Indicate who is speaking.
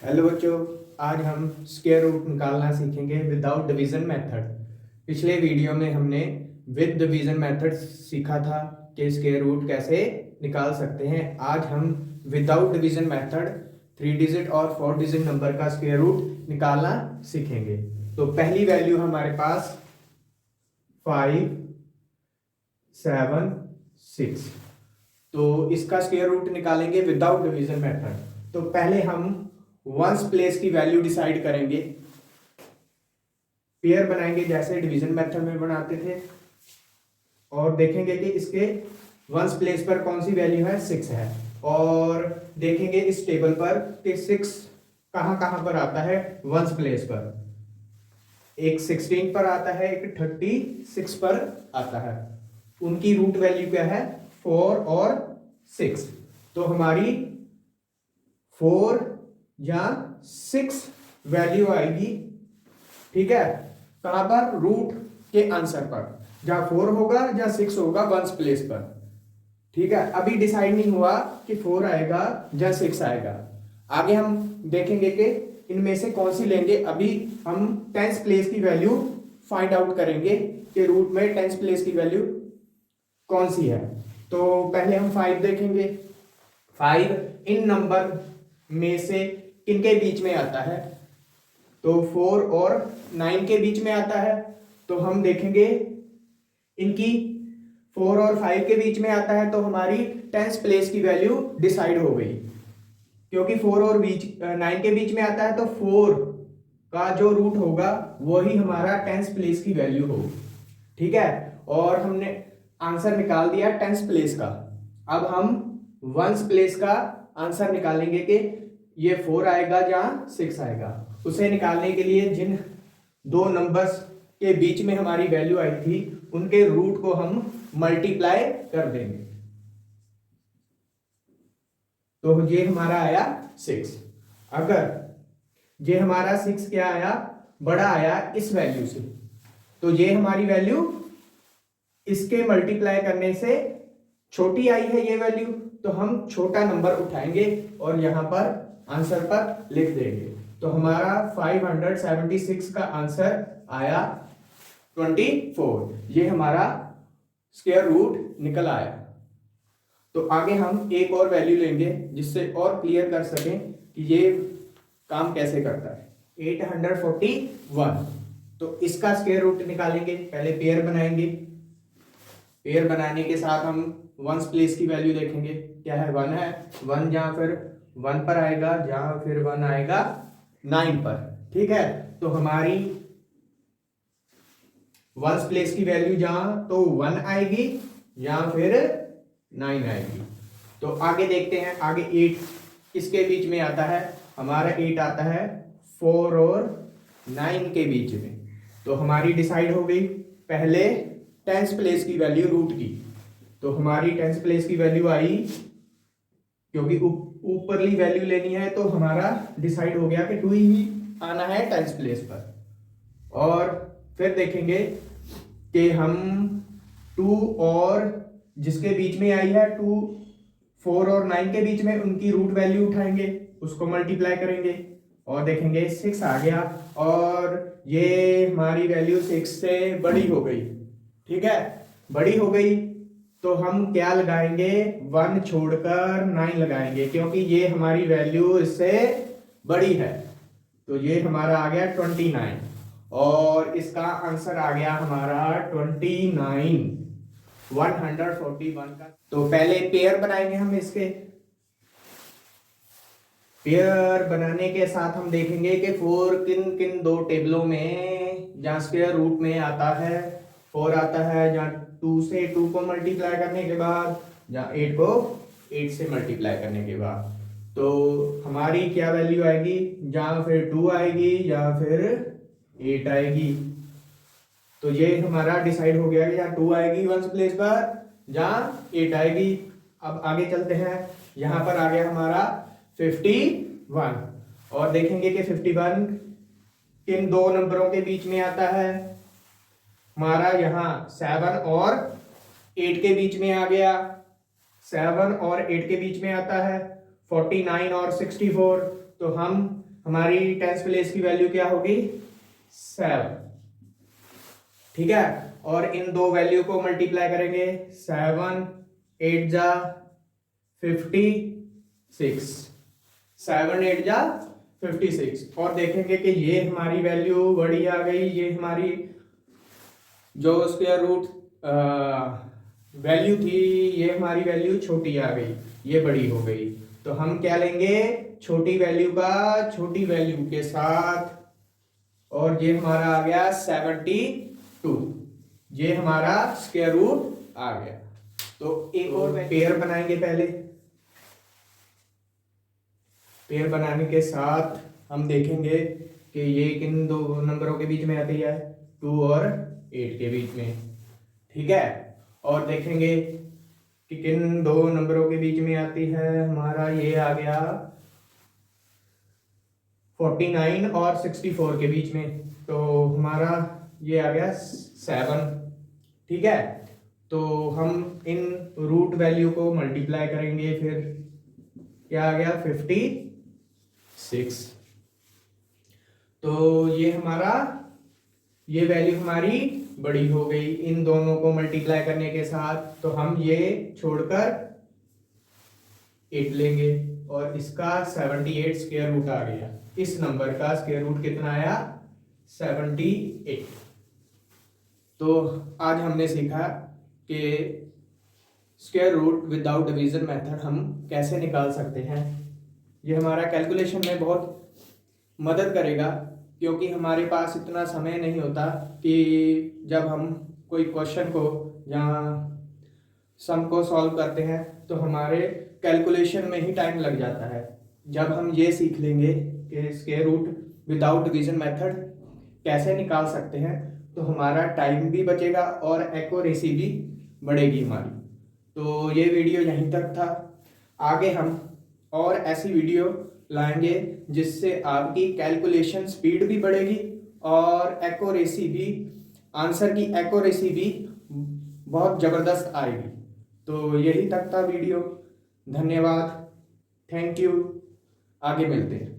Speaker 1: Hello बच्चों, आज हम स्क्वायर रूट निकालना सीखेंगे विदाउट डिवीजन मेथड। पिछले वीडियो में हमने विद डिवीजन मेथड सीखा था कि स्क्वायर रूट कैसे निकाल सकते हैं। आज हम विदाउट डिवीजन मेथड 3 डिजिट और 4 डिजिट नंबर का स्क्वायर रूट निकालना सीखेंगे। तो पहली वैल्यू हमारे पास 5, 7, 6। तो इसका स्क्वायर रूट निकालेंगे विदाउट डिवीजन मेथड। तो पहले हम वंस प्लेस की वैल्यू डिसाइड करेंगे, पेयर बनाएंगे जैसे डिवीजन मेथड में बनाते थे, और देखेंगे कि इसके वंस प्लेस पर कौन सी वैल्यू है, 6 है। और देखेंगे इस टेबल पर कि 6 कहां कहां पर आता है वंस प्लेस पर। एक 16 पर आता है, एक 36 पर आता है। उनकी रूट वैल्यू क्या है, 4 और 6। तो हमारी 4 या 6 वैल्यू आएगी, ठीक है। कहां पर, रूट के आंसर पर, जहां 4 होगा या 6 होगा वंस प्लेस पर, ठीक है। अभी डिसाइड नहीं हुआ कि 4 आएगा या 6 आएगा। आगे हम देखेंगे कि इनमें से कौन सी लेंगे। अभी हम टेंस प्लेस की वैल्यू फाइंड आउट करेंगे कि रूट में टेंस प्लेस की वैल्यू कौन सी है। तो पहले हम 5 देखेंगे। 5 इन नंबर में से किनके बीच में आता है, तो 4 और 9 के बीच में आता है। तो हम देखेंगे इनकी 4 और 5 के बीच में आता है, तो हमारी टेंस प्लेस की वैल्यू डिसाइड हो गई। क्योंकि 4 और 9 के बीच में आता है, तो 4 का जो रूट होगा वही हमारा टेंस प्लेस की वैल्यू होगी, ठीक है। और हमने आंसर निकाल दिया टेंस प्लेस का। अब हम वंस प्लेस का आंसर निकालेंगे कि ये 4 आएगा या 6 आएगा। उसे निकालने के लिए जिन दो नंबर्स के बीच में हमारी वैल्यू आई थी उनके रूट को हम मल्टीप्लाई कर देंगे। तो ये हमारा आया 6। अगर ये हमारा 6 क्या आया, बड़ा आया इस वैल्यू से, तो ये हमारी वैल्यू इसके मल्टीप्लाई करने से छोटी आई है ये वैल्यू, तो हम छोटा नंबर उठाएंगे और यहां पर आंसर पर लिख देंगे। तो हमारा 576 का आंसर आया 24। ये हमारा स्क्वायर रूट निकल आया। तो आगे हम एक और वैल्यू लेंगे जिससे और क्लियर कर सकें कि ये काम कैसे करता है। 841। तो इसका स्क्वायर रूट निकालेंगे। पहले पेयर बनाएंगे। पेयर बनाने के साथ हम वंस प्लेस की वैल्यू देखेंगे, क्या है, 1 है। 1 जहां फिर 1 पर आएगा, जहां फिर 1 आएगा 9 पर, ठीक है। तो हमारी वंस प्लेस की वैल्यू जहां तो 1 आएगी या फिर 9 आएगी। तो आगे देखते हैं, आगे 8 किसके बीच में आता है, हमारा 8 आता है 4 और 9 के बीच में। तो हमारी डिसाइड हो गई पहले टेंस प्लेस की वैल्यू रूट की। तो हमारी टेंस प्लेस की वैल्यू आई, क्योंकि ऊपरली वैल्यू लेनी है, तो हमारा डिसाइड हो गया कि 2 ही आना है टेंस प्लेस पर। और फिर देखेंगे कि हम 2 और जिसके बीच में आई है 2, 4 और 9 के बीच में, उनकी रूट वैल्यू उठाएंगे, उसको मल्टीप्लाई करेंगे और देखेंगे 6 आ गया। और ये हमारी वैल्यू 6 से बड़ी हो गई, ठीक है, बड़ी हो गई। तो हम क्या लगाएंगे, 1 छोड़कर 9 लगाएंगे, क्योंकि ये हमारी वैल्यू इससे बड़ी है। तो ये हमारा आ गया 29 और इसका आंसर आ गया हमारा 29, 141 का। तो पहले पेयर बनाएंगे हम इसके। पेयर बनाने के साथ हम देखेंगे कि 4 किन किन दो टेबलों में जहां स्क्वायर रूट में आता है 4 आता है, जहां 2 से 2 को मल्टीप्लाई करने के बाद, जहां 8 को 8 से मल्टीप्लाई करने के बाद। तो हमारी क्या वैल्यू आएगी, जहां फिर 2 आएगी या फिर 8 आएगी। तो ये हमारा डिसाइड हो गया कि जहां 2 आएगी वंस प्लेस पर, जहां 8 आएगी। अब आगे चलते हैं, यहां पर आ गया हमारा 51 और देखेंगे कि 51 किन दो नंबरों के बीच में आता है, हमारा यहाँ 7 और 8 के बीच में आ गया। 7 और 8 के बीच में आता है 49 और 64। तो हम हमारी टेंस प्लेस की वैल्यू क्या होगी 7, ठीक है। और इन दो वैल्यू को मल्टीप्लाई करेंगे, 7 8 जा 56, 7 8 जा 56, और देखेंगे कि ये हमारी वैल्यू बड़ी आ गई, ये हमारी जो स्क्वायर रूट वैल्यू थी ये हमारी वैल्यू छोटी आ गई, ये बड़ी हो गई। तो हम क्या लेंगे, छोटी वैल्यू का छोटी वैल्यू के साथ, और ये हमारा आ गया 72, ये हमारा स्क्वायर रूट आ गया। तो एक और पेयर बनाएंगे, पहले पेयर बनाने के साथ हम देखेंगे कि ये किन दो नंबरों के बीच में आती है, 2 और 8 के बीच में, ठीक है। और देखेंगे कि किन दो नंबरों के बीच में आती है, हमारा ये आ गया 49 और 64 के बीच में, तो हमारा ये आ गया 7, ठीक है। तो हम इन रूट वैल्यू को मल्टीप्लाई करेंगे, फिर क्या आ गया 56। तो ये हमारा ये वैल्यू हमारी बड़ी हो गई इन दोनों को मल्टीप्लाई करने के साथ। तो हम ये छोड़कर 8 लेंगे, और इसका 78 स्क्वायर रूट आ गया। इस नंबर का स्क्वायर रूट कितना आया 78। तो आज हमने सीखा कि square root without division method हम कैसे निकाल सकते हैं। ये हमारा कैलकुलेशन में बहुत मदद करेगा, क्योंकि हमारे पास इतना समय नहीं होता कि जब हम कोई क्वेश्चन को या सम को सॉल्व करते हैं तो हमारे कैलकुलेशन में ही टाइम लग जाता है। जब हम ये सीख लेंगे कि square root without division method कैसे निकाल सकते हैं, तो हमारा टाइम भी बचेगा और एक्यूरेसी भी बढ़ेगी हमारी। तो ये वीडियो यहीं तक था। आगे हम और ऐसी वीडियो लाएंगे जिससे आपकी कैलकुलेशन स्पीड भी बढ़ेगी और एक्यूरेसी भी, आंसर की एक्यूरेसी भी बहुत ज़बरदस्त आएगी। तो यही तक था वीडियो। धन्यवाद, थैंक यू, आगे मिलते हैं।